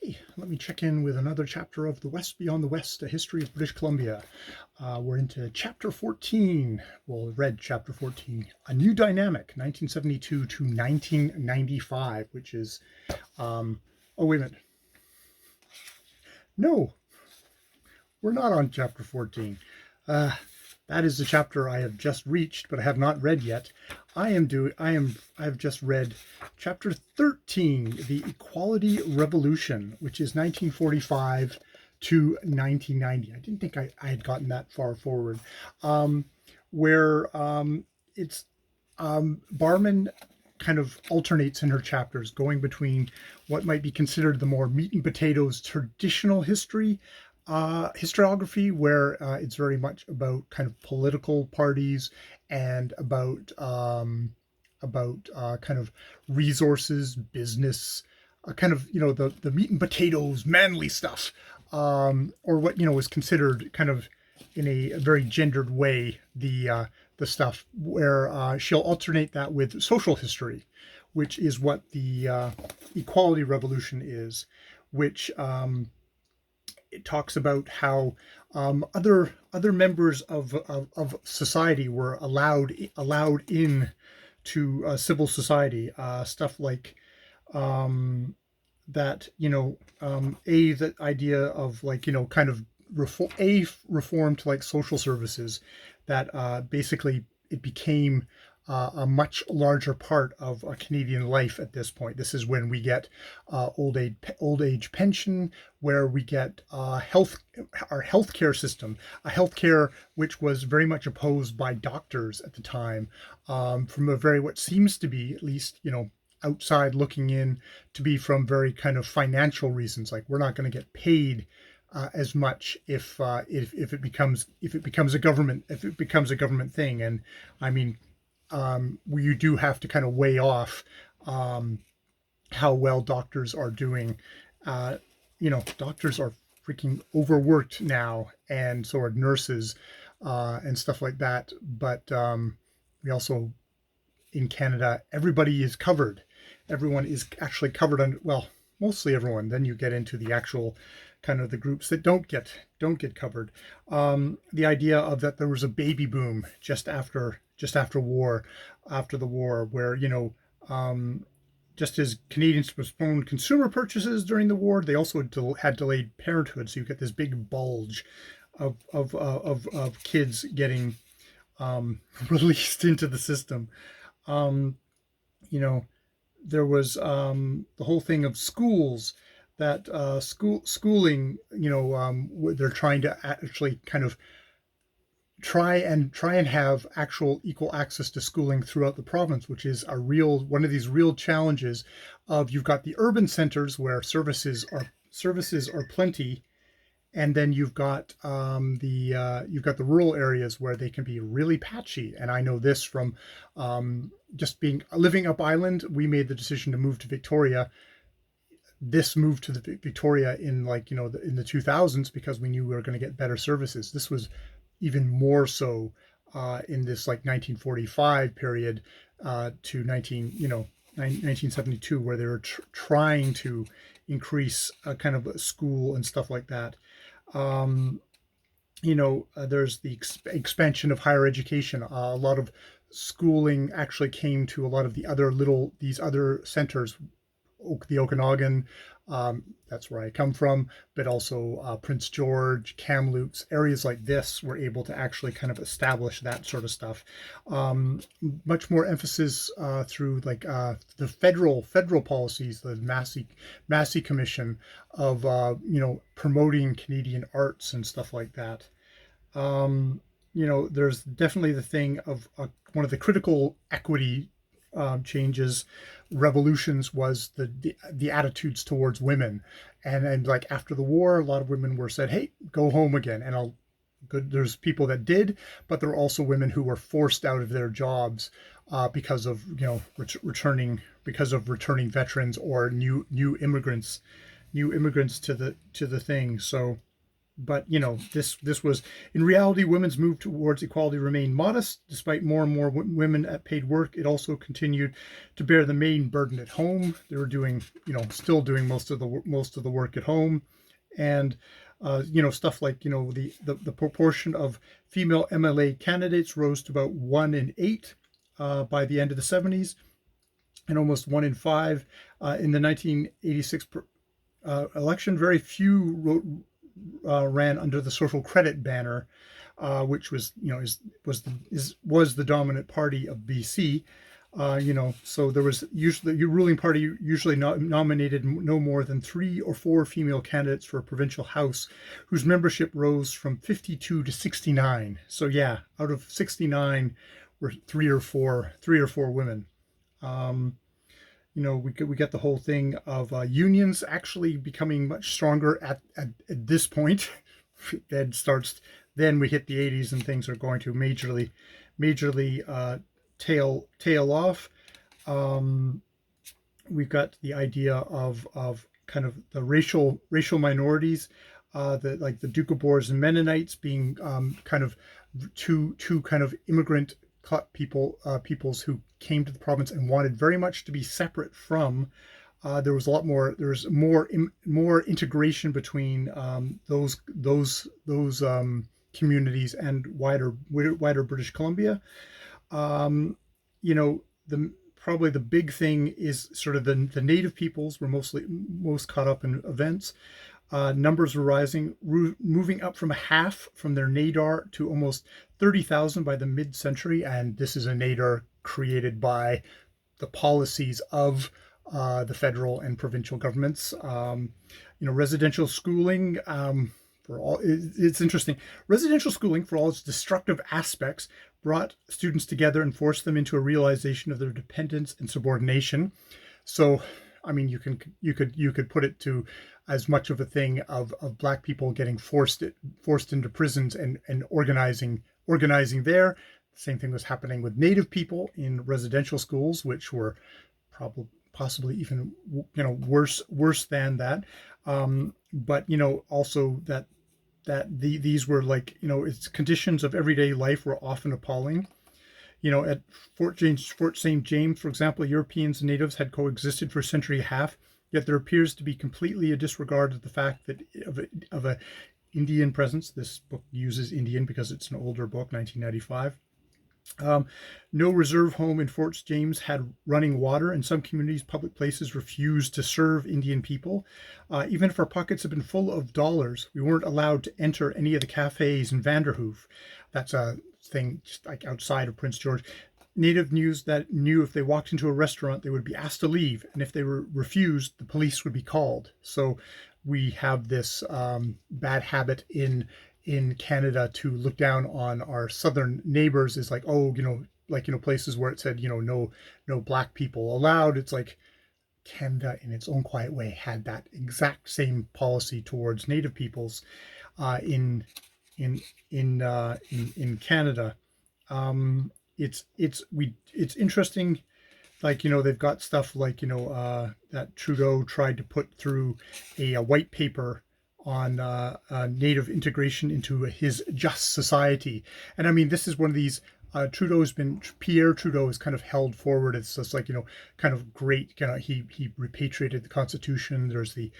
Hey, let me check in with another chapter of The West Beyond the West, A History of British Columbia. We're into chapter 14. Well, read chapter 14, A New Dynamic, 1972 to 1995, which is, oh, wait a minute. No, we're not on chapter 14. Uh, that is the chapter I have just reached, but I have not read yet. I have just read chapter 13, The Equality Revolution, which is 1945 to 1990. I didn't think I had gotten that far forward. Where it's Barman kind of alternates in her chapters, going between what might be considered the more meat and potatoes traditional historiography, where it's very much about kind of political parties and about kind of resources, business, kind of the meat and potatoes, manly stuff, or what was considered kind of in a very gendered way the stuff where she'll alternate that with social history, which is what the equality revolution is, which it talks about how other members of society were allowed in to civil society, stuff like that the idea of kind of reform to like social services, that basically it became a much larger part of a Canadian life at this point. This is when we get old age pension, where we get our healthcare system, a healthcare which was very much opposed by doctors at the time, from a very what seems to be, at least outside looking in, to be from very kind of financial reasons. Like, we're not going to get paid as much if it becomes a government thing. And I mean, you do have to kind of weigh off how well doctors are doing. Doctors are freaking overworked now, and so are nurses and stuff like that. But we also, in Canada, everybody is covered. Everyone is actually covered on, well, mostly everyone. Then you get into the actual kind of the groups that don't get covered. The idea of that there was a baby boom just after the war, where just as Canadians postponed consumer purchases during the war, they also had delayed parenthood. So you get this big bulge of kids getting released into the system. There was the whole thing of schools, that schooling, they're trying to actually kind of try and have actual equal access to schooling throughout the province, which is one of these real challenges of, you've got the urban centers where services are plenty, and then you've got the rural areas where they can be really patchy. And I know this from just living up island. We made the decision to move to Victoria. This moved to the Victoria in in the 2000s, because we knew we were going to get better services. This was even more so in this 1945 period to 1972, where they were trying to increase kind of school and stuff like that. There's the expansion of higher education. A lot of schooling actually came to a lot of these other centers, the Okanagan, that's where I come from, but also Prince George, Kamloops, areas like this were able to actually kind of establish that sort of stuff. Much more emphasis through the federal policies, the Massey Commission of promoting Canadian arts and stuff like that. There's definitely the thing of one of the critical equity changes, revolutions, was the attitudes towards women, and like after the war, a lot of women were said, "Hey, go home again." And there's people that did, but there are also women who were forced out of their jobs because of returning veterans or new immigrants to the thing. So but this was, in reality, women's move towards equality remained modest. Despite more and more women at paid work, it also continued to bear the main burden at home. They were doing, still doing most of the work at home. And stuff like, the proportion of female MLA candidates rose to about 1 in 8 by the end of the 70s, and almost 1 in 5 in the 1986 election. Very few ran under the social credit banner, which was, was the dominant party of BC. So there was usually, the ruling party usually nominated no more than 3 or 4 female candidates for a provincial house, whose membership rose from 52 to 69. So yeah, out of 69 were 3 or 4 women. We get the whole thing of unions actually becoming much stronger at this point. Then we hit the 80s and things are going to majorly tail off. We've got the idea of kind of the racial minorities, like the Doukhobors and Mennonites being kind of two kind of immigrant peoples who came to the province and wanted very much to be separate from. There was more integration between those communities and wider British Columbia. Probably the big thing is sort of the native peoples were most caught up in events. Numbers were rising, moving up from a half from their nadar to almost 30,000 by the mid-century. And this is a nadar created by the policies of the federal and provincial governments. Residential schooling, it's interesting. Residential schooling, for all its destructive aspects, brought students together and forced them into a realization of their dependence and subordination. So, I mean, you could put it to as much of a thing of Black people getting forced into prisons and organizing there. The same thing was happening with Native people in residential schools, which were possibly even worse than that. But also that these were like, its conditions of everyday life were often appalling. At Fort St. James, for example, Europeans and natives had coexisted for a century and a half, yet there appears to be completely a disregard of the fact that of a Indian presence. This book uses Indian because it's an older book, 1995. No reserve home in Fort James had running water, and some communities' public places refused to serve Indian people. Even if our pockets had been full of dollars, we weren't allowed to enter any of the cafes in Vanderhoof. That's a thing just like outside of Prince George. Native knew if they walked into a restaurant, they would be asked to leave, and if they were refused, the police would be called. So we have this bad habit in Canada to look down on our southern neighbors. Is like, places where it said, no Black people allowed. It's like Canada, in its own quiet way, had that exact same policy towards Native peoples in Canada. It's interesting. Like, they've got stuff like, that Trudeau tried to put through a white paper on Native integration into his just society. And I mean, this is one of these, Pierre Trudeau is kind of held forward. It's just like, kind of great, he repatriated the Constitution. There's the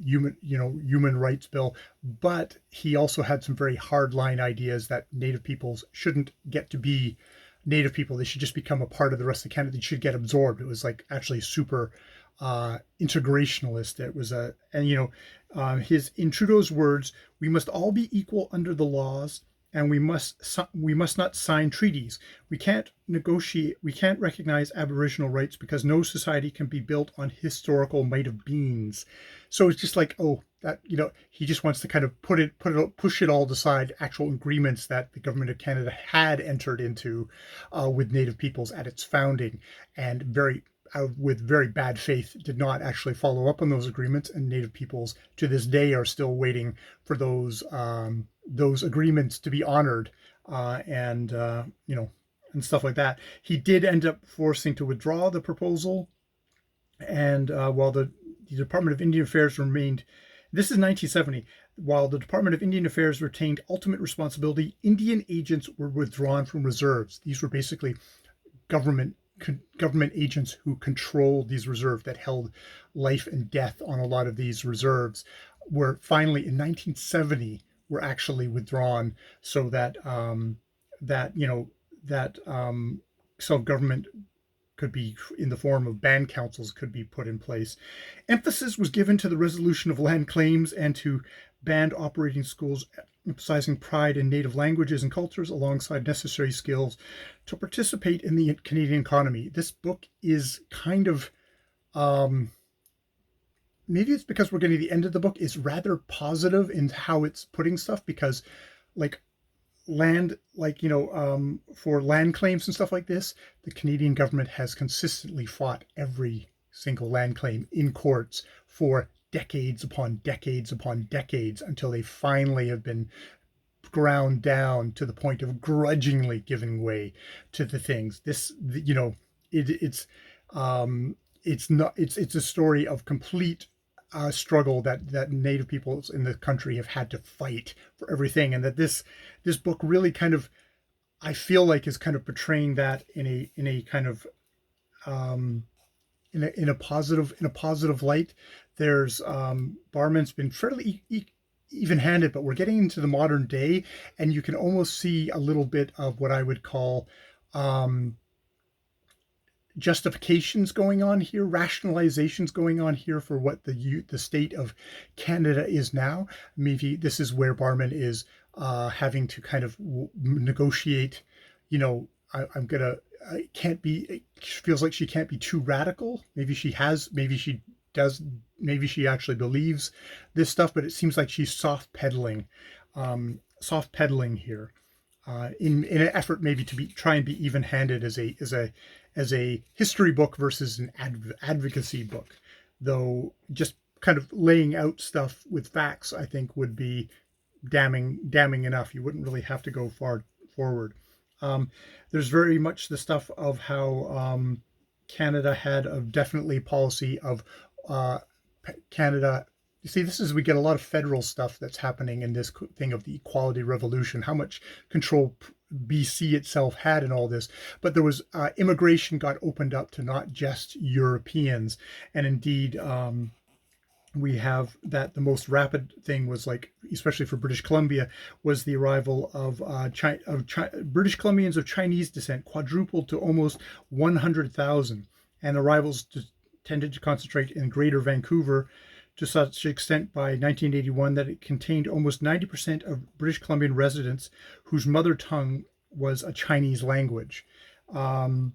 human rights bill, but he also had some very hardline ideas that Native peoples shouldn't get to be Native people. They should just become a part of the rest of Canada. They should get absorbed. It was like actually super integrationalist. It was in Trudeau's words, we must all be equal under the laws, and we must not sign treaties. We can't negotiate. We can't recognize Aboriginal rights because no society can be built on historical might of beings. So it's just like, he just wants to kind of push it all aside. Actual agreements that the government of Canada had entered into with Native peoples at its founding, and with very bad faith, did not actually follow up on those agreements, and Native peoples to this day are still waiting for those agreements to be honored, and stuff like that. He did end up forcing to withdraw the proposal, and while the Department of Indian Affairs remained This is 1970. While the Department of Indian Affairs retained ultimate responsibility, Indian agents were withdrawn from reserves. These were basically government government agents who controlled these reserves, that held life and death on a lot of these reserves, were finally in 1970 were actually withdrawn, so that that you know that self-government could be, in the form of band councils, could be put in place. Emphasis was given to the resolution of land claims and to band operating schools, emphasizing pride in native languages and cultures alongside necessary skills to participate in the Canadian economy. This book is kind of, um, maybe it's because we're getting to the end of the book, is rather positive in how it's putting stuff, because like land, like, for land claims and stuff like this, the Canadian government has consistently fought every single land claim in courts for decades upon decades upon decades, until they finally have been ground down to the point of grudgingly giving way to the things. This, it's it's a story of complete struggle that Native peoples in the country have had to fight for everything, and that this book really kind of, I feel like, is kind of portraying that in a kind of, um, in a positive light. There's, Barman's been fairly even-handed, but we're getting into the modern day, and you can almost see a little bit of what I would call, um, justifications going on here, rationalizations going on here for what the state of Canada is now. Maybe this is where Barman is having to kind of negotiate. I'm gonna. I can't be. It feels like she can't be too radical. Maybe she has. Maybe she does. Maybe she actually believes this stuff, but it seems like she's soft pedaling here, in an effort maybe to try and be even-handed as a history book versus an advocacy book. Though just kind of laying out stuff with facts, I think, would be damning enough. You wouldn't really have to go far forward. There's very much the stuff of how, Canada had a definitely policy of, uh, Canada. You see, this is, we get a lot of federal stuff that's happening in this thing of the equality revolution, how much control BC itself had in all this. But there was, immigration got opened up to not just Europeans, and indeed, we have that the most rapid thing was, like, especially for British Columbia, was the arrival of, British Columbians of Chinese descent quadrupled to almost 100,000, and arrivals tended to concentrate in Greater Vancouver to such extent by 1981 that it contained almost 90% of British Columbian residents whose mother tongue was a Chinese language. And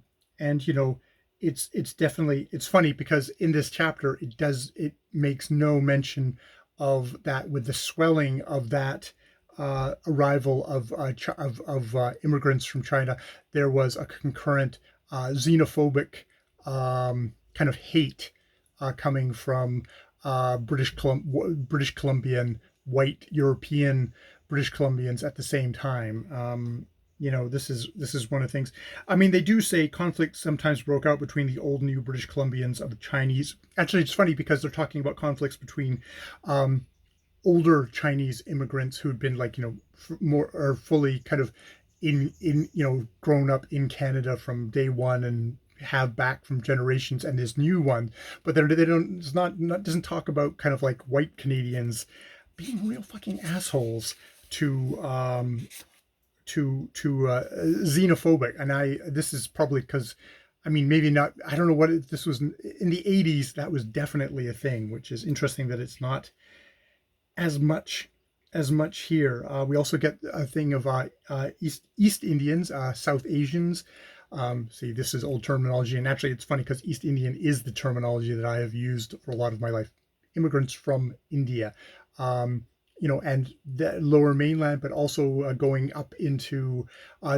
it's definitely, it's funny because in this chapter it makes no mention of that, with the swelling of that, arrival of, immigrants from China. There was a concurrent, xenophobic, kind of hate, coming from, British Columbian, white European British Columbians at the same time. This is one of the things. I mean, they do say conflict sometimes broke out between the old and new British Columbians of the Chinese. Actually, it's funny because they're talking about conflicts between, older Chinese immigrants who'd been, like, more or fully kind of in grown up in Canada from day one and have back from generations, and this new one. But they don't, it's not doesn't talk about kind of like white Canadians being real fucking assholes to, xenophobic. And this is probably because, I mean, maybe not, I don't know what this was in the 80s. That was definitely a thing, which is interesting that it's not as much here. We also get a thing of, East Indians, South Asians. See, this is old terminology, and actually it's funny because East Indian is the terminology that I have used for a lot of my life. Immigrants from India, and the lower mainland, but also, going up into,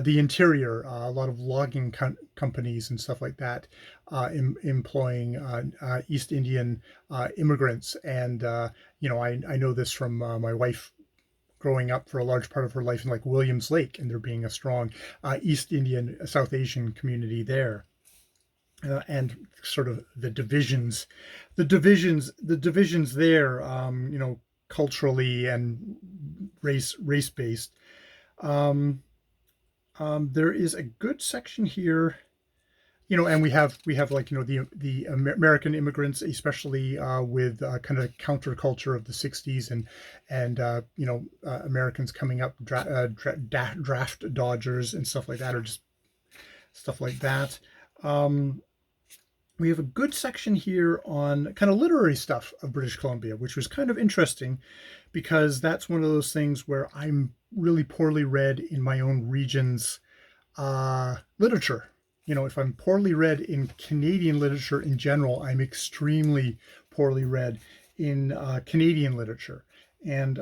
the interior, a lot of logging companies and stuff like that, employing, East Indian, immigrants. And, I know this from, my wife growing up for a large part of her life in, like, Williams Lake, and there being a strong, East Indian, South Asian community there. And sort of the divisions there, culturally and race based. Um, there is a good section here, and we have like the American immigrants, especially with kind of counterculture of the '60s and Americans coming up, draft dodgers and stuff like that, or just stuff like that. Um, we have a good section here on kind of literary stuff of British Columbia, which was kind of interesting because that's one of those things where I'm really poorly read in my own region's literature. If I'm poorly read in Canadian literature in general, I'm extremely poorly read in Canadian literature. And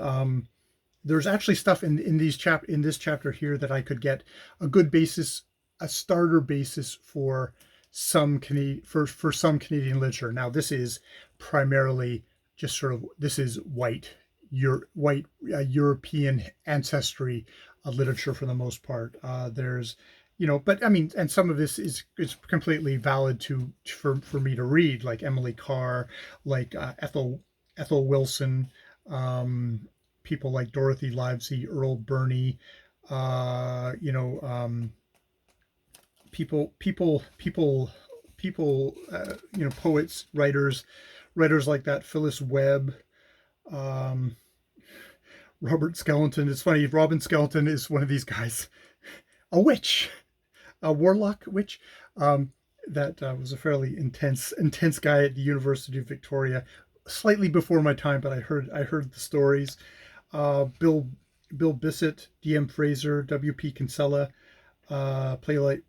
there's actually stuff in this chapter here that I could get a good basis, a starter basis for for some Canadian literature. Now this is primarily just sort of, this is white European ancestry literature for the most part. There's but I mean, and some of this is completely valid for me to read, like Emily Carr, like Ethel Wilson, people like Dorothy Livesey, Earl Burney, uh, you know, um, people, poets, writers like that, Phyllis Webb, um, Robert Skeleton. It's funny, Robin Skeleton is one of these guys, a witch, a warlock witch. That was a fairly intense guy at the University of Victoria, slightly before my time, but I heard the stories. Bill Bissett, D.M. Fraser, W.P. Kinsella, playwright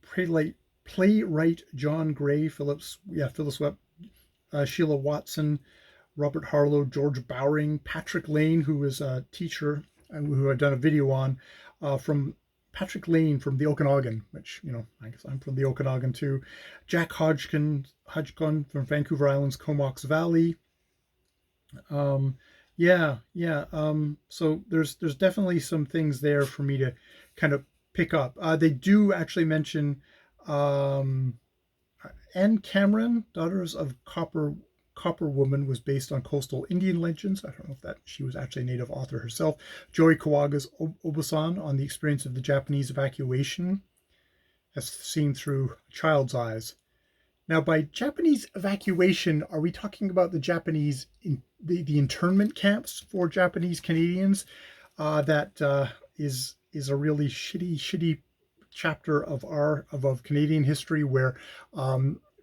John Gray, Phyllis Webb, Sheila Watson, Robert Harlow, George Bowring, Patrick Lane, who was a teacher and who I've done a video on, from Patrick Lane from the Okanagan, which, I guess I'm from the Okanagan too. Jack Hodgkin from Vancouver Island's Comox Valley. Yeah. So there's definitely some things there for me to kind of pick up. They do actually mention um, Anne Cameron, Daughters of Copper Woman, was based on coastal Indian legends. I don't know if that she was actually a native author herself. Joey Kawaga's Obasan, on the experience of the Japanese evacuation as seen through a child's eyes. Now, by Japanese evacuation, are we talking about the Japanese the internment camps for Japanese Canadians? That is a really shitty chapter of Canadian history where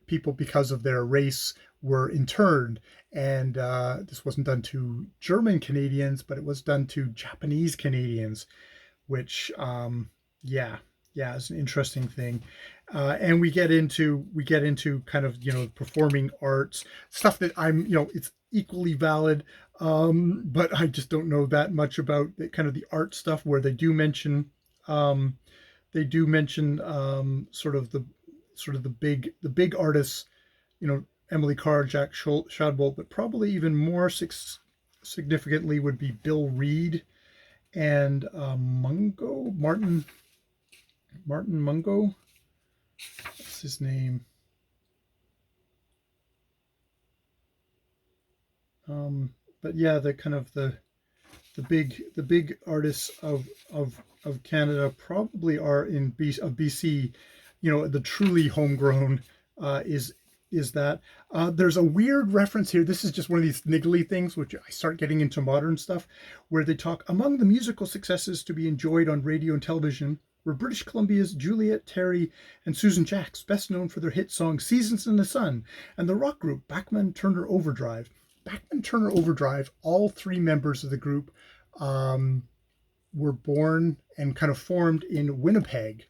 people, because of their race, were interned, and this wasn't done to German Canadians, but it was done to Japanese Canadians, which yeah, it's an interesting thing. And we get into kind of performing arts stuff that it's equally valid, but I just don't know that much about kind of the art stuff where um, sort of the big artists, Emily Carr, Jack Shadbolt, but probably even more significantly would be Bill Reed and Martin Mungo. What's his name? But yeah, the kind of the big artists of Canada probably are of BC. The truly homegrown is that. There's a weird reference here. This is just one of these niggly things, which I start getting into modern stuff, where they talk among the musical successes to be enjoyed on radio and television were British Columbia's Juliet Terry and Susan Jacks, best known for their hit song Seasons in the Sun, and the rock group Bachman Turner Overdrive. Bachman Turner Overdrive, all three members of the group were born and kind of formed in Winnipeg,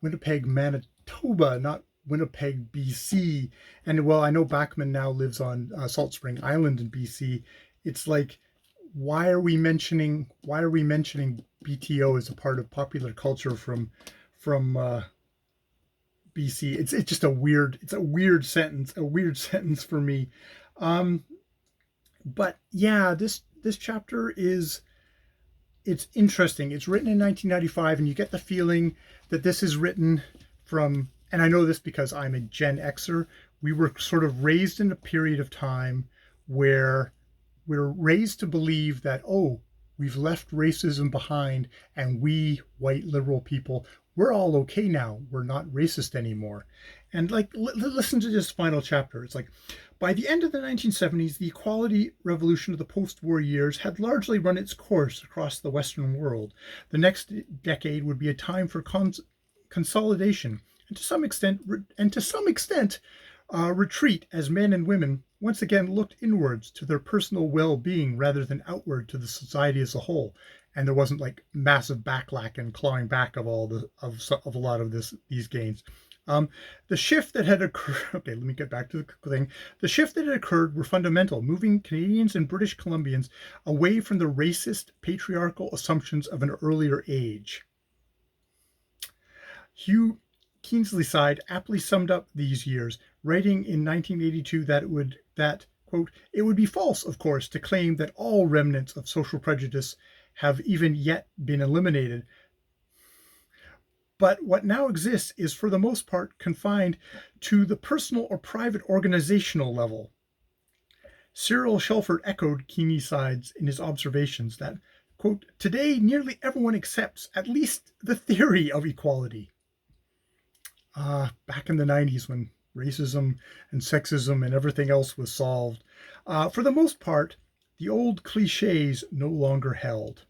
Manitoba, not Winnipeg, BC. And well, I know Bachman now lives on Salt Spring Island in BC. It's like, why are we mentioning BTO as a part of popular culture from BC? It's just a weird sentence for me. But yeah, this chapter it's interesting. It's written in 1995, and you get the feeling that this is written from, and I know this because I'm a Gen Xer, we were sort of raised in a period of time where we're raised to believe that, oh, we've left racism behind, and we white liberal people, we're all okay now. We're not racist anymore. And like, listen to this final chapter. It's like, by the end of the 1970s, the equality revolution of the post-war years had largely run its course across the Western world. The next decade would be a time for consolidation, and to some extent, retreat, as men and women once again looked inwards to their personal well-being rather than outward to the society as a whole. And there wasn't like massive backlash and clawing back of a lot of these gains. The shift that had occurred, okay, let me get back to the thing. The shift that had occurred were fundamental, moving Canadians and British Columbians away from the racist, patriarchal assumptions of an earlier age. Hugh Keenslyside aptly summed up these years, writing in 1982 that quote, "It would be false, of course, to claim that all remnants of social prejudice have even yet been eliminated. But what now exists is for the most part confined to the personal or private organizational level." Cyril Shelford echoed Keensyside's in his observations that, quote, "Today nearly everyone accepts at least the theory of equality." Back in the 90s when racism and sexism and everything else was solved, for the most part, the old cliches no longer held.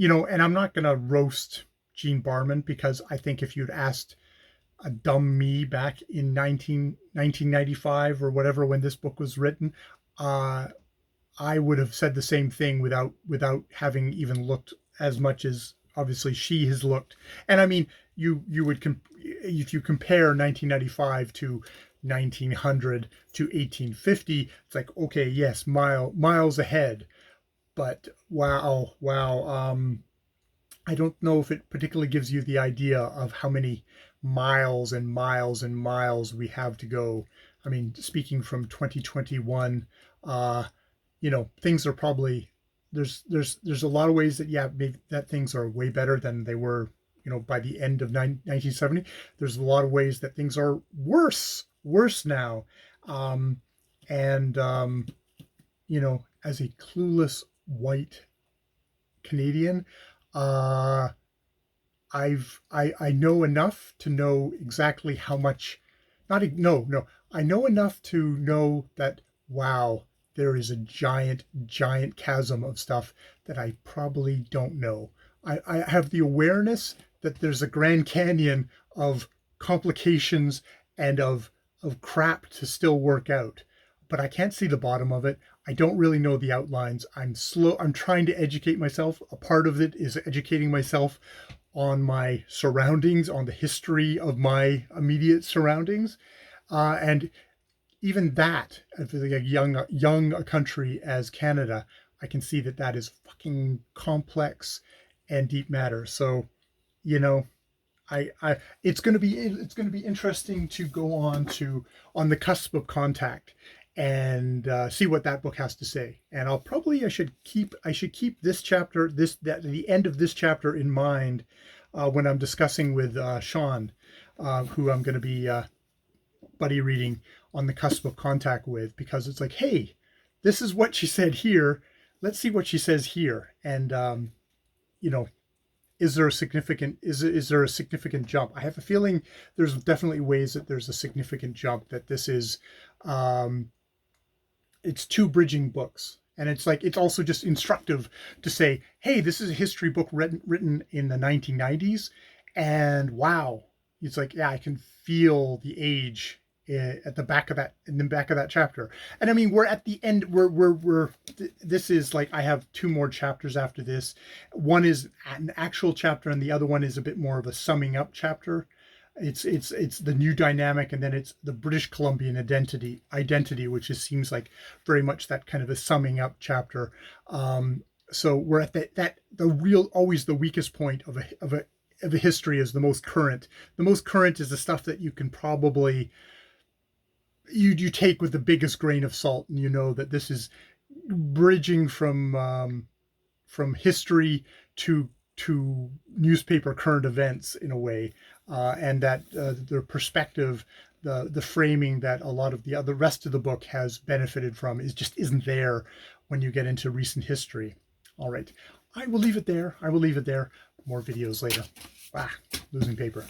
And I'm not going to roast Gene Barman, because I think if you'd asked a dumb me back in 1995 or whatever, when this book was written, I would have said the same thing without having even looked as much as obviously she has looked. And I mean, you would if you compare 1995 to 1900 to 1850, it's like, okay, yes, miles ahead. But wow. I don't know if it particularly gives you the idea of how many miles and miles and miles we have to go. I mean, speaking from 2021, things are probably, there's a lot of ways that, yeah, maybe that things are way better than they were, by the end of 1970. There's a lot of ways that things are worse now. And as a clueless white Canadian, I know enough to know exactly how much, I know enough to know that, wow, there is a giant chasm of stuff that I probably don't know. I have the awareness that there's a Grand Canyon of complications and of crap to still work out, but I can't see the bottom of it. I don't really know the outlines. I'm trying to educate myself. A part of it is educating myself on my surroundings, on the history of my immediate surroundings. And even that, as a young a country as Canada, I can see that is fucking complex and deep matter. So, it's going to be interesting to go on the cusp of contact and see what that book has to say. And I should keep this chapter, the end of this chapter in mind when I'm discussing with Sean, who I'm going to be buddy reading on the cusp of contact with, because it's like, hey, this is what she said here. Let's see what she says here. And is there a significant jump? I have a feeling there's definitely ways that there's a significant jump, that this is it's two bridging books. And it's like, it's also just instructive to say, hey, this is a history book written in the 1990s, and wow, it's like, yeah, I can feel the age at the back of that chapter. And I mean, we're at the end. This is like, I have two more chapters after this. One is an actual chapter, and the other one is a bit more of a summing up chapter. It's the new dynamic, and then it's the British Columbian identity, which seems like very much that kind of a summing up chapter. So we're at always the weakest point of a history is the most current. The most current is the stuff that you can probably you take with the biggest grain of salt, and you know that this is bridging from history to newspaper current events in a way. and that the perspective, the framing that a lot of the rest of the book has benefited from just isn't there when you get into recent history. All right, I will leave it there. I will leave it there. More videos later. Losing paper.